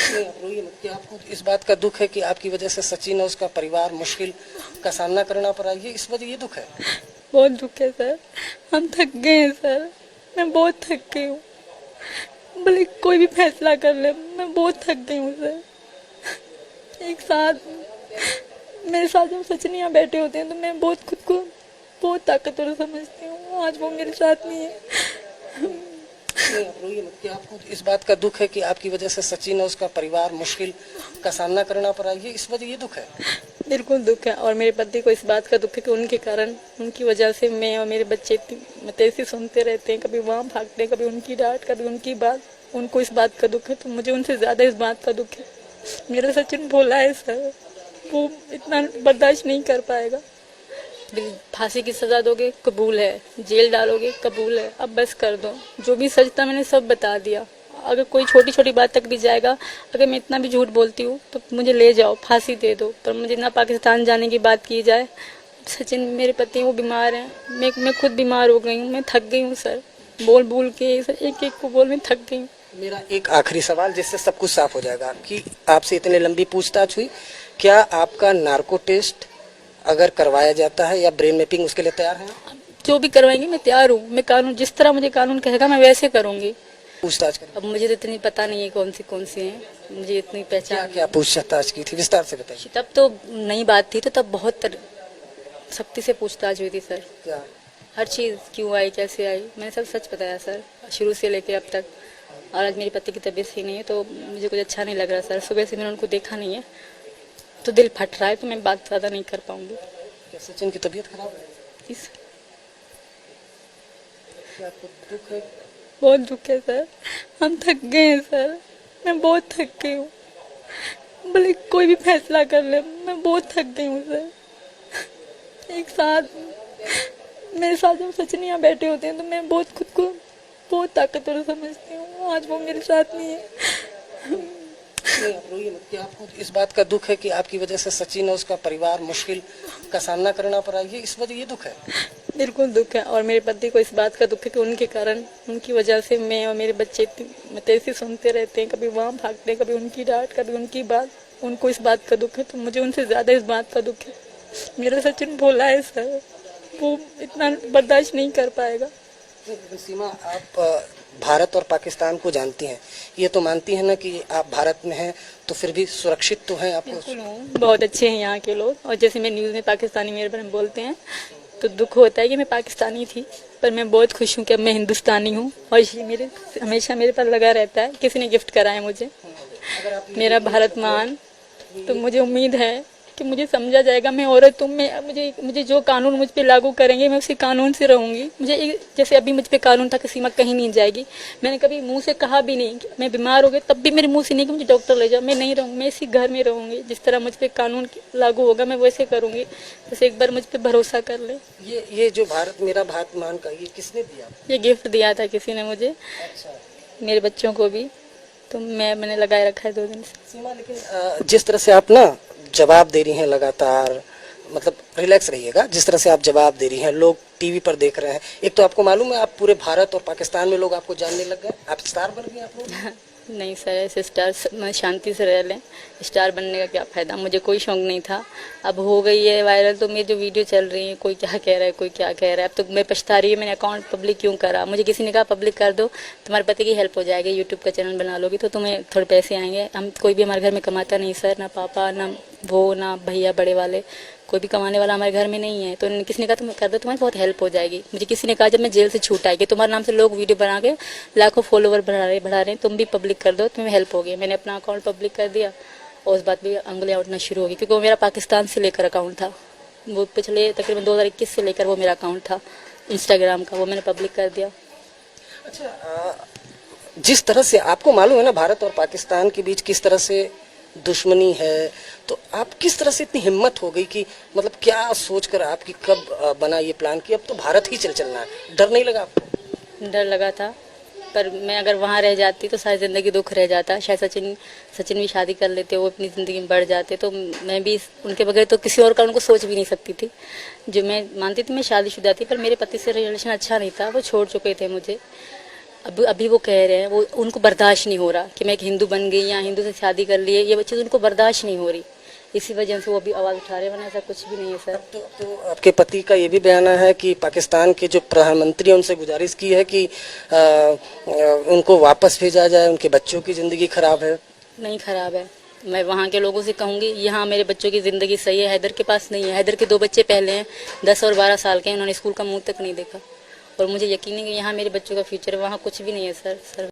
नहीं, आप रोइए मत। क्या आपको इस बात का दुख है कि आपकी वजह से सचिन और उसका परिवार मुश्किल का सामना करना पड़ा, इस वजह ये दुख है? बहुत दुख है सर, हम थक गए हैं सर, मैं बहुत थक गई हूँ। भले कोई भी फैसला कर ले, मैं बहुत थक गई हूँ सर। एक साथ मेरे साथ जब सचिन यहाँ बैठे होते हैं तो मैं बहुत खुद को बहुत ताकतवर समझती हूँ। आज वो मेरे साथ नहीं है। नहीं, आप रोइए मत। क्या आपको इस बात का दुख है कि आपकी वजह से सचिन और उसका परिवार मुश्किल का सामना करना पड़ा, इस वजह ये दुख है? बिल्कुल दुख है, और मेरे पति को इस बात का दुख है कि उनके कारण, उनकी वजह से मैं और मेरे बच्चे मतलब ऐसे सुनते रहते हैं, कभी वहाँ भागते हैं, कभी उनकी डांट, कभी उनकी बात। उनको इस बात का दुख है, तो मुझे उनसे ज़्यादा इस बात का दुख है। मेरा सचिन भोला है सर, वो इतना बर्दाश्त नहीं कर पाएगा। फांसी की सजा दोगे कबूल है, जेल डालोगे कबूल है, अब बस कर दो। जो भी सच था मैंने सब बता दिया। अगर कोई छोटी छोटी बात तक भी जाएगा, अगर मैं इतना भी झूठ बोलती हूँ तो मुझे ले जाओ, फांसी दे दो, पर मुझे ना पाकिस्तान जाने की बात की जाए। सचिन मेरे पति वो बीमार हैं, मैं खुद बीमार हो गई हूँ, मैं थक गई हूँ सर, बोल बोल के एक एक को बोल मैं थक गई हूँ। मेरा एक आखिरी सवाल जिससे सब कुछ साफ हो जाएगा कि आपसे इतनी लंबी पूछताछ हुई, क्या आपका नार्को टेस्ट अगर करवाया जाता है या ब्रेन मैपिंग, उसके लिए तैयार हैं? जो भी करवाएंगे मैं तैयार हूँ। मैं कानून, जिस तरह मुझे कानून कहेगा मैं वैसे करूँगी। पूछताछ करें? अब मुझे तो इतनी पता नहीं है कौन सी हैं, मुझे इतनी पहचान। क्या क्या पूछताछ की थी, विस्तार से बताइए। तब तो नई बात थी, तो तब बहुत सख्ती से पूछताछ हुई थी सर। क्या? हर चीज़ क्यों आई, कैसे आई, मैंने सब सच बताया सर, शुरू से लेके अब तक। और आज मेरे पति की तबीयत सही नहीं है तो मुझे कुछ अच्छा नहीं लग रहा सर। सुबह से मैंने उनको देखा नहीं है तो दिल फट रहा है, तो मैं बात ज़्यादा नहीं कर पाऊंगी। क्या सचिन की तबीयत खराब है? इस क्या आपको दुख है? बहुत दुख है सर, हम थक गए हैं सर, मैं बहुत थक गई हूँ। भले कोई भी फैसला कर ले, मैं बहुत थक गई हूँ सर। एक साथ मेरे साथ जब सचिन यहाँ बैठे होते हैं तो मैं बहुत खुद को बहुत ताकतवर समझती हूँ। आज वो मेरे साथ नहीं है। नहीं, आप रोइए मत। क्या आपको इस बात का दुख है कि आपकी वजह से सचिन और उसका परिवार मुश्किल का सामना करना पड़ा, इस वजह ये दुख है? बिल्कुल दुख है, और मेरे पति को इस बात का दुख है कि उनके कारण, उनकी वजह से मैं और मेरे बच्चे मतलब ऐसे सुनते रहते हैं, कभी वहाँ भागते हैं, कभी उनकी डांट, कभी उनकी बात। उनको इस बात का दुख है, तो मुझे उनसे ज़्यादा इस बात का दुख है। मेरा सचिन भोला है सर, वो इतना बर्दाश्त नहीं कर पाएगा। सीमा, आप भारत और पाकिस्तान को जानती हैं, ये तो मानती हैं ना कि आप भारत में हैं तो फिर भी सुरक्षित तो हैं आपको? बिल्कुल हूँ, बहुत अच्छे हैं यहाँ के लोग। और जैसे मैं न्यूज़ में पाकिस्तानी मेरे बारे में बोलते हैं तो दुख होता है कि मैं पाकिस्तानी थी, पर मैं बहुत खुश हूँ कि अब मैं हिंदुस्तानी हूँ। और ये मेरे हमेशा मेरे पास लगा रहता है, किसी ने गिफ्ट करा है मुझे मेरा भारत मान। तो मुझे उम्मीद है कि मुझे समझा जाएगा। मैं औरत हूँ, मैं मुझे जो कानून मुझ पे लागू करेंगे मैं उसी कानून से रहूँगी। मुझे जैसे अभी मुझ पे कानून था कि सीमा कहीं नहीं जाएगी, मैंने कभी मुंह से कहा भी नहीं कि मैं बीमार हो गई, तब भी मेरे मुंह से नहीं कि मुझे डॉक्टर ले जाओ। मैं नहीं रहूँगी, मैं इसी घर में रहूँगी। जिस तरह मुझ पे कानून लागू होगा मैं वैसे करूँगी। बस एक बार मुझ पर भरोसा कर ले। ये जो भारत मेरा भारत मान का ये किसने दिया? ये गिफ्ट दिया था किसी ने मुझे, अच्छा। मेरे बच्चों को भी, तो मैंने लगाए रखा है 2 दिन से। सीमा, लेकिन जिस तरह से आप ना जवाब दे रही हैं लगातार, मतलब रिलैक्स रहिएगा। जिस तरह से आप जवाब दे रही हैं, लोग टीवी पर देख रहे हैं, एक तो आपको मालूम है आप पूरे भारत और पाकिस्तान में लोग आपको जानने लग गए, आप स्टार बन गए आप लोग। नहीं सर, ऐसे स्टार शांति से रह लें। स्टार बनने का क्या फ़ायदा, मुझे कोई शौक नहीं था। अब हो गई है वायरल, तो मेरी जो वीडियो चल रही है, कोई क्या कह रहा है, कोई क्या कह रहा है। अब तो मैं पछता रही है मैंने अकाउंट पब्लिक क्यों करा। मुझे किसी ने कहा पब्लिक कर दो, तुम्हारे पति की हेल्प हो जाएगी, यूट्यूब का चैनल बना लोगी तो तुम्हें थोड़े पैसे आएंगे। हम कोई भी हमारे घर में कमाता नहीं सर, ना पापा, ना वो, ना भैया बड़े वाले, कोई भी कमाने वाला हमारे घर में नहीं है। तो किसी ने कहा तुम कर दो, तुम्हारी बहुत हेल्प हो जाएगी। मुझे किसी ने कहा जब मैं जेल से छूट आएगी, तुम्हारे नाम से लोग वीडियो बना के लाखों फॉलोवर बढ़ा रहे हैं, तुम भी पब्लिक कर दो, तुम्हें हेल्प होगी। मैंने अपना अकाउंट पब्लिक कर दिया और उस बात भी अंगुलियां उठना शुरू होगी, क्योंकि वो मेरा पाकिस्तान से लेकर अकाउंट था। वो पिछले तकरीबन 2021 से लेकर वो मेरा अकाउंट था इंस्टाग्राम का, वो मैंने पब्लिक कर दिया। अच्छा, जिस तरह से आपको मालूम है ना भारत और पाकिस्तान के बीच किस तरह से दुश्मनी है, तो आप किस तरह से इतनी हिम्मत हो गई कि मतलब क्या सोचकर आपकी कब बना ये प्लान कि अब तो भारत ही चलना है? डर नहीं लगा आपको? डर लगा था, पर मैं अगर वहाँ रह जाती तो सारी ज़िंदगी दुख रह जाता। शायद सचिन भी शादी कर लेते, वो अपनी ज़िंदगी में बढ़ जाते, तो मैं भी उनके बगैर तो किसी और का उनको सोच भी नहीं सकती थी। जो मैं मानती थी मैं शादीशुदा थी, पर मेरे पति से रिलेशन अच्छा नहीं था, वो छोड़ चुके थे मुझे। अब अभी वो कह रहे हैं, वो उनको बर्दाश्त नहीं हो रहा कि मैं एक हिंदू बन गई या हिंदू से शादी कर ली है, ये चीज़ उनको बर्दाश्त नहीं हो रही, इसी वजह से वो अभी आवाज़ उठा रहे हैं, वरना ऐसा कुछ भी नहीं है सर। तो आपके पति का ये भी बयान है कि पाकिस्तान के जो प्रधानमंत्री हैं उनसे गुजारिश की है कि उनको वापस भेजा जाए, उनके बच्चों की ज़िंदगी खराब है। नहीं खराब है, मैं वहाँ के लोगों से कहूँगी यहाँ मेरे बच्चों की ज़िंदगी सही है, हैदर के पास नहीं है। हैदर के 2 बच्चे पहले हैं, 10 और 12 साल के हैं, उन्होंने स्कूल का मुंह तक नहीं देखा, और मुझे यकीन है कि यहाँ मेरे बच्चों का फ्यूचर है, वहाँ कुछ भी नहीं है सर।